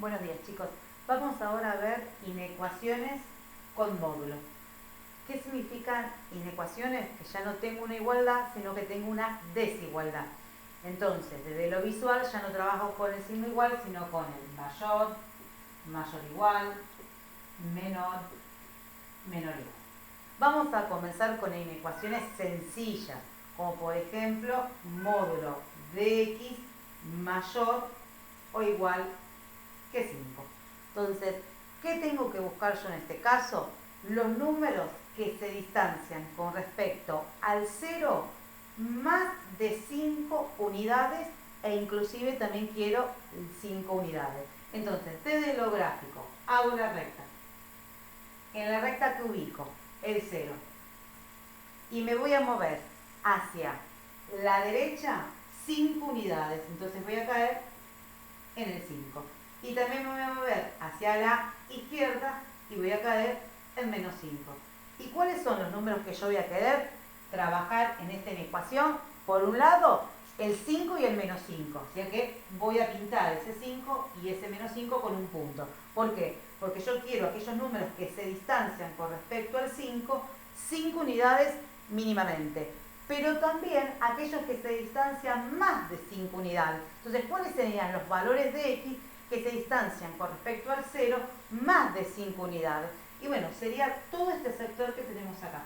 Buenos días, chicos. Vamos ahora a ver inecuaciones con módulo. ¿Qué significan inecuaciones? Que ya no tengo una igualdad, sino que tengo una desigualdad. Entonces, desde lo visual ya no trabajo con el signo igual, sino con el mayor, mayor igual, menor, menor igual. Vamos a comenzar con inecuaciones sencillas, como por ejemplo, módulo de x mayor o igual que 5. Entonces, ¿qué tengo que buscar yo en este caso? Los números que se distancian con respecto al 0 más de 5 unidades e inclusive también quiero 5 unidades. Entonces, desde lo gráfico, hago la recta. En la recta que ubico, el 0. Y me voy a mover hacia la derecha 5 unidades. Entonces voy a caer en el 5. Y también me voy a mover hacia la izquierda y voy a caer en menos 5. ¿Y cuáles son los números que yo voy a querer trabajar en esta ecuación? Por un lado, el 5 y el menos 5. O sea que voy a pintar ese 5 y ese menos 5 con un punto. ¿Por qué? Porque yo quiero aquellos números que se distancian con respecto al 5, 5 unidades mínimamente. Pero también aquellos que se distancian más de 5 unidades. Entonces, ¿cuáles serían los valores de x que se distancian con respecto al 0 más de 5 unidades? Y bueno, sería todo este sector que tenemos acá.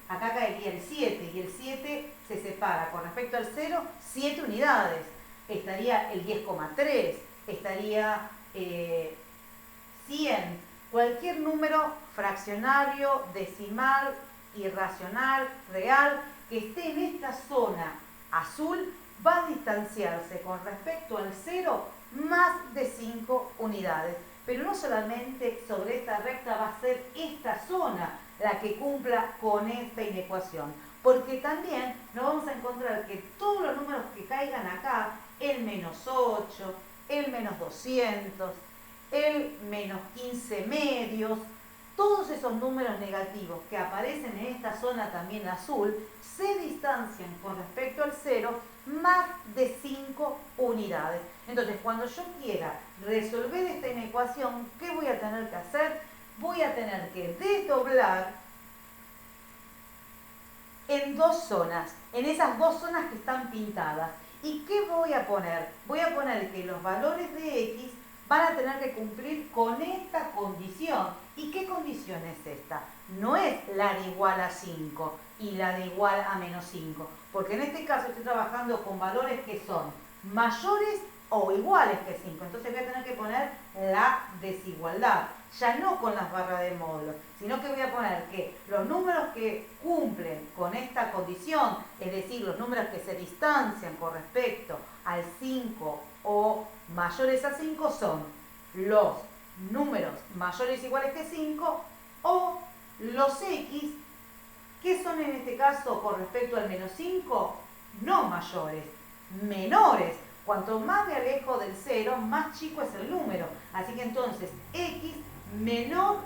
Acá caería el 7 y el 7 se separa con respecto al 0 7 unidades. Estaría el 10,3, estaría 100, cualquier número fraccionario, decimal, irracional, real, que esté en esta zona azul va a distanciarse con respecto al 0 más de 5 unidades. Pero no solamente sobre esta recta va a ser esta zona la que cumpla con esta inecuación, porque también nos vamos a encontrar que todos los números que caigan acá, el menos 8, el menos 200, el menos 15 medios, todos esos números negativos que aparecen en esta zona también azul se distancian con respecto al 0 más de 5 unidades. Entonces, cuando yo quiera resolver esta inecuación, ¿qué voy a tener que hacer? Voy a tener que desdoblar en dos zonas, en esas dos zonas que están pintadas. ¿Y qué voy a poner? Voy a poner que los valores de x van a tener que cumplir con esta condición. ¿Y qué condición es esta? No es la de igual a 5 y la de igual a menos 5, porque en este caso estoy trabajando con valores que son mayores o iguales que 5. Entonces voy a tener que poner la desigualdad, ya no con las barras de módulo, sino que voy a poner que los números que cumplen con esta condición, es decir, los números que se distancian con respecto al 5 o mayores a 5 son los números mayores o iguales que 5 o los x, que son en este caso con respecto al menos 5, no mayores, menores. Cuanto más me alejo del 0, más chico es el número. Así que entonces x menor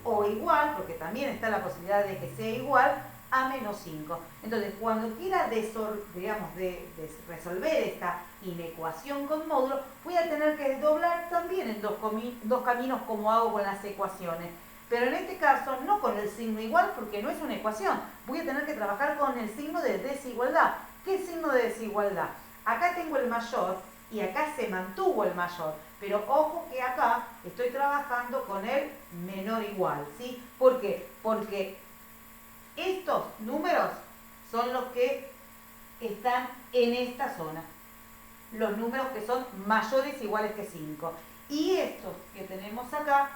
o igual, porque también está la posibilidad de que sea igual, a menos 5. Entonces, cuando quiera resolver esta inecuación con módulo, voy a tener que desdoblar también en dos caminos como hago con las ecuaciones. Pero en este caso, no con el signo igual, porque no es una ecuación. Voy a tener que trabajar con el signo de desigualdad. ¿Qué signo de desigualdad? Acá tengo el mayor y acá se mantuvo el mayor. Pero ojo que acá estoy trabajando con el menor igual, ¿sí? ¿Por qué? Porque estos números son los que están en esta zona. Los números que son mayores o iguales que 5. Y estos que tenemos acá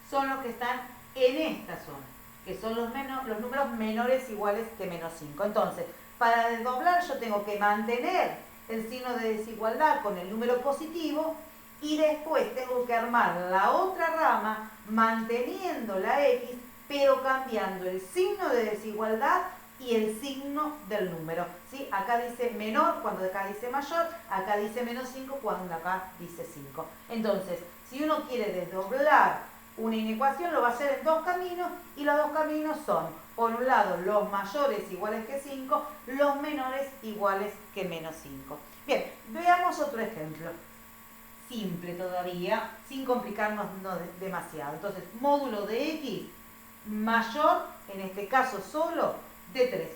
son los que están en esta zona, que son los números menores o iguales que menos 5. Entonces, para desdoblar yo tengo que mantener el signo de desigualdad con el número positivo y después tengo que armar la otra rama manteniendo la x, pero cambiando el signo de desigualdad y el signo del número, ¿sí? Acá dice menor cuando acá dice mayor, acá dice menos 5 cuando acá dice 5. Entonces, si uno quiere desdoblar una inecuación, lo va a hacer en dos caminos, y los dos caminos son, por un lado, los mayores iguales que 5, los menores iguales que menos 5. Bien, veamos otro ejemplo. simple todavía, sin complicarnos demasiado. Entonces, módulo de x mayor, en este caso solo, de 3.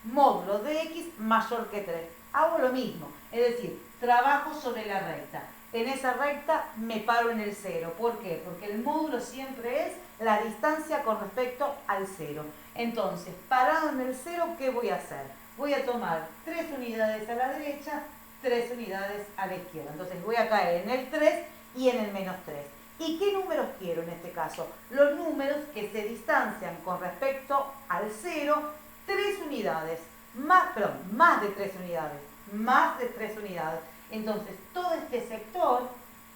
Módulo de x mayor que 3. Hago lo mismo, es decir, trabajo sobre la recta. En esa recta me paro en el 0. ¿Por qué? Porque el módulo siempre es la distancia con respecto al 0. Entonces, parado en el 0, ¿qué voy a hacer? Voy a tomar 3 unidades a la derecha, 3 unidades a la izquierda. Entonces voy a caer en el 3 y en el menos 3. ¿Y qué números quiero en este caso? Los números que se distancian con respecto al 0 3 unidades. Más de 3 unidades. Más de 3 unidades. Entonces todo este sector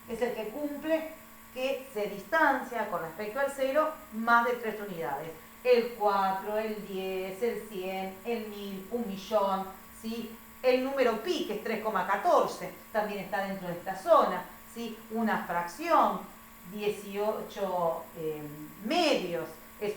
es el que cumple que se distancia con respecto al 0 más de 3 unidades. El 4, el 10, el 100, el 1000, 1.000.000, ¿sí? El número pi, que es 3,14, también está dentro de esta zona, ¿sí? Una fracción, 18 medios, es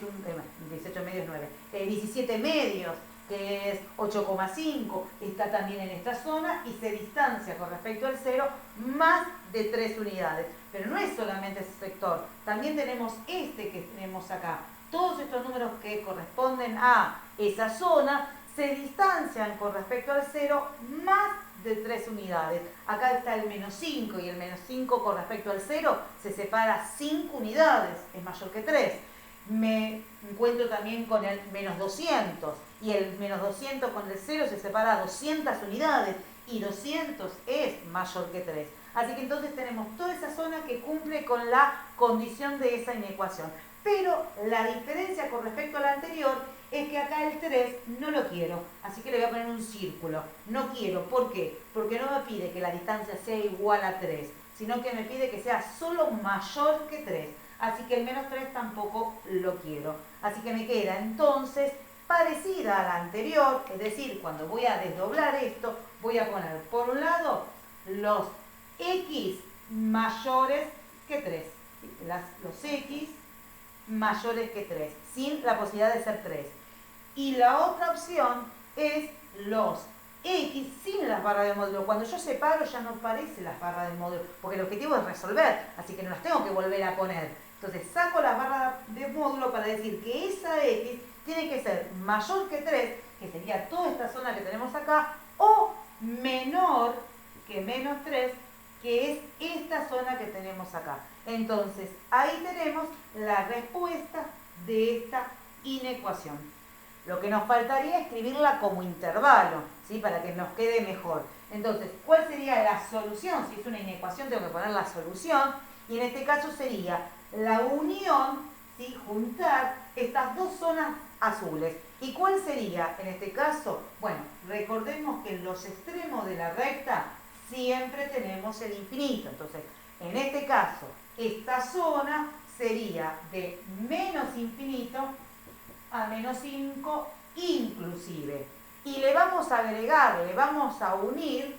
18 medios 9, 17 medios, que es 8,5, está también en esta zona y se distancia con respecto al 0 más de 3 unidades. Pero no es solamente ese sector, también tenemos este que tenemos acá. Todos estos números que corresponden a esa zona se distancian con respecto al 0 más de 3 unidades. Acá está el menos 5 y el menos 5 con respecto al 0 se separa 5 unidades, es mayor que 3. Me encuentro también con el menos 200 y el menos 200 con el 0 se separa 200 unidades y 200 es mayor que 3. Así que entonces tenemos toda esa zona que cumple con la condición de esa inecuación. Pero la diferencia con respecto a la anterior es que acá el 3 no lo quiero, así que le voy a poner un círculo. No quiero, ¿por qué? Porque no me pide que la distancia sea igual a 3, sino que me pide que sea solo mayor que 3. Así que el menos 3 tampoco lo quiero. Así que me queda entonces parecida a la anterior, es decir, cuando voy a desdoblar esto, voy a poner por un lado los x mayores que 3. Los x mayores que 3, sin la posibilidad de ser 3. Y la otra opción es los x sin las barras de módulo. Cuando yo separo ya no aparecen las barras de módulo, porque el objetivo es resolver, así que no las tengo que volver a poner. Entonces saco las barras de módulo para decir que esa x tiene que ser mayor que 3, que sería toda esta zona que tenemos acá, o menor que menos 3, que es esta zona que tenemos acá. Entonces, ahí tenemos la respuesta de esta inecuación. Lo que nos faltaría es escribirla como intervalo, ¿sí? Para que nos quede mejor. Entonces, ¿cuál sería la solución? Si es una inecuación, tengo que poner la solución. Y en este caso sería la unión, ¿sí? Juntar estas dos zonas azules. ¿Y cuál sería en este caso? Bueno, recordemos que en los extremos de la recta siempre tenemos el infinito. Entonces, en este caso, esta zona sería de menos infinito a menos 5 inclusive. Y le vamos a agregar, le vamos a unir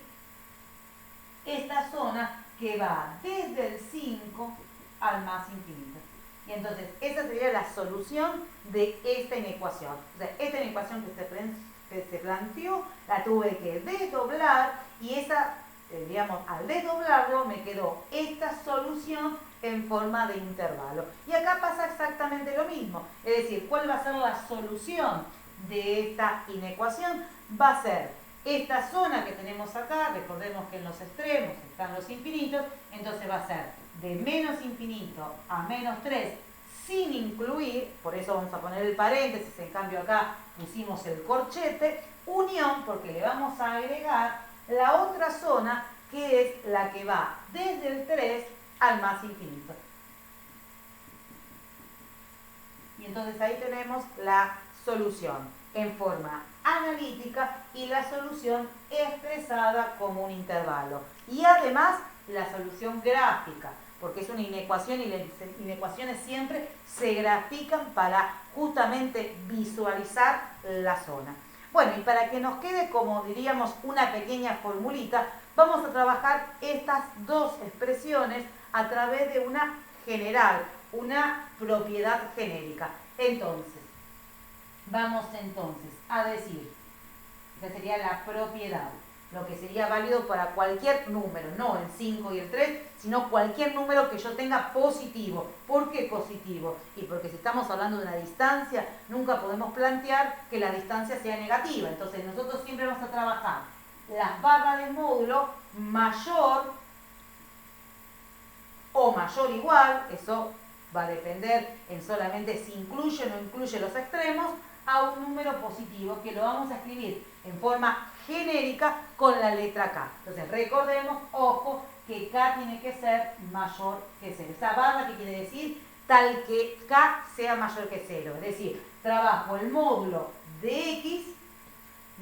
esta zona que va desde el 5 al más infinito. Y entonces, esa sería la solución de esta inecuación. O sea, esta inecuación que se planteó, la tuve que desdoblar y esa, digamos, al desdoblarlo me quedó esta solución en forma de intervalo. Y acá pasa exactamente lo mismo. Es decir, ¿cuál va a ser la solución de esta inecuación? Va a ser esta zona que tenemos acá, recordemos que en los extremos están los infinitos, entonces va a ser de menos infinito a menos 3 sin incluir, por eso vamos a poner el paréntesis, en cambio acá pusimos el corchete, unión, porque le vamos a agregar la otra zona que es la que va desde el 3 al más infinito. Y entonces ahí tenemos la solución en forma analítica y la solución expresada como un intervalo. Y además la solución gráfica, porque es una inecuación y las inecuaciones siempre se grafican para justamente visualizar la zona. Bueno, y para que nos quede, como diríamos, una pequeña formulita, vamos a trabajar estas dos expresiones a través de una general, una propiedad genérica. Entonces, vamos entonces a decir, esta sería la propiedad. lo que sería válido para cualquier número, no el 5 y el 3, sino cualquier número que yo tenga positivo. ¿Por qué positivo? Y porque si estamos hablando de una distancia, nunca podemos plantear que la distancia sea negativa. Entonces nosotros siempre vamos a trabajar las barras del módulo mayor o mayor igual, eso va a depender en solamente si incluye o no incluye los extremos, a un número positivo que lo vamos a escribir en forma genérica con la letra K. Entonces recordemos, ojo, que K tiene que ser mayor que 0. Esa barra que quiere decir tal que K sea mayor que 0. Es decir, trabajo el módulo de X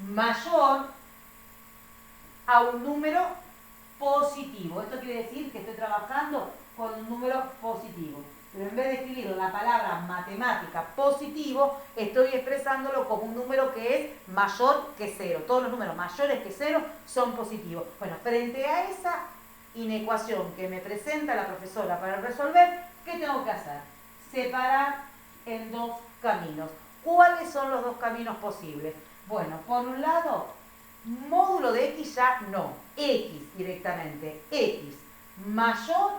mayor a un número positivo. Esto quiere decir que estoy trabajando con un número positivo. Pero en vez de escribir la palabra matemática positivo, estoy expresándolo como un número que es mayor que 0. Todos los números mayores que 0 son positivos. Bueno, frente a esa inecuación que me presenta la profesora para resolver, ¿qué tengo que hacer? Separar en dos caminos. ¿Cuáles son los dos caminos posibles? Bueno, por un lado, módulo de X ya no. X directamente. X mayor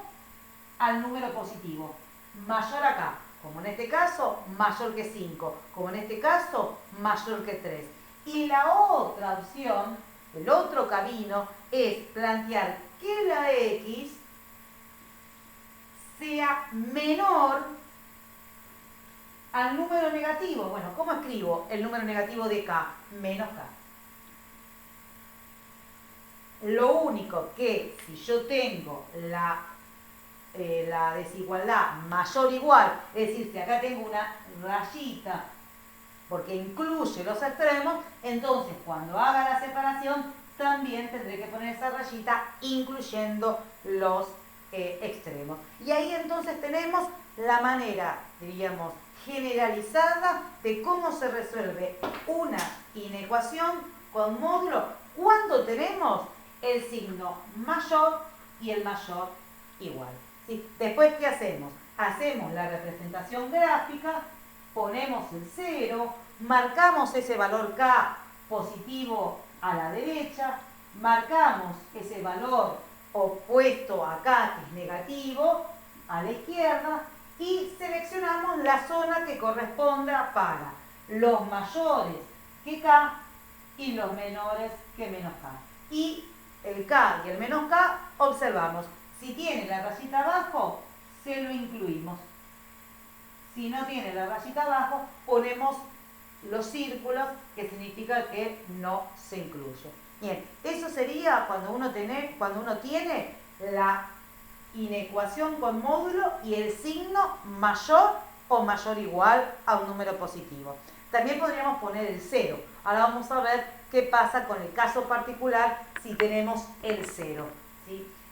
al número positivo. Mayor acá, como en este caso, mayor que 5, como en este caso, mayor que 3. Y la otra opción, el otro camino, es plantear que la X sea menor al número negativo. Bueno, ¿cómo escribo el número negativo de K? Menos K. Lo único que si yo tengo la desigualdad mayor o igual, es decir, si acá tengo una rayita porque incluye los extremos, entonces cuando haga la separación también tendré que poner esa rayita incluyendo los extremos. Y ahí entonces tenemos la manera, diríamos, generalizada de cómo se resuelve una inecuación con módulo cuando tenemos el signo mayor y el mayor igual. ¿Sí? Después, ¿qué hacemos? Hacemos la representación gráfica, ponemos el 0, marcamos ese valor K positivo a la derecha, marcamos ese valor opuesto a K, que es negativo, a la izquierda, y seleccionamos la zona que corresponda para los mayores que K y los menores que menos K. Y el K y el menos K, observamos. Si tiene la rayita abajo, se lo incluimos. Si no tiene la rayita abajo, ponemos los círculos, que significa que no se incluye. Bien, eso sería cuando uno tiene la inecuación con módulo y el signo mayor o mayor o igual a un número positivo. También podríamos poner el 0. Ahora vamos a ver qué pasa con el caso particular si tenemos el 0. ¿Sí?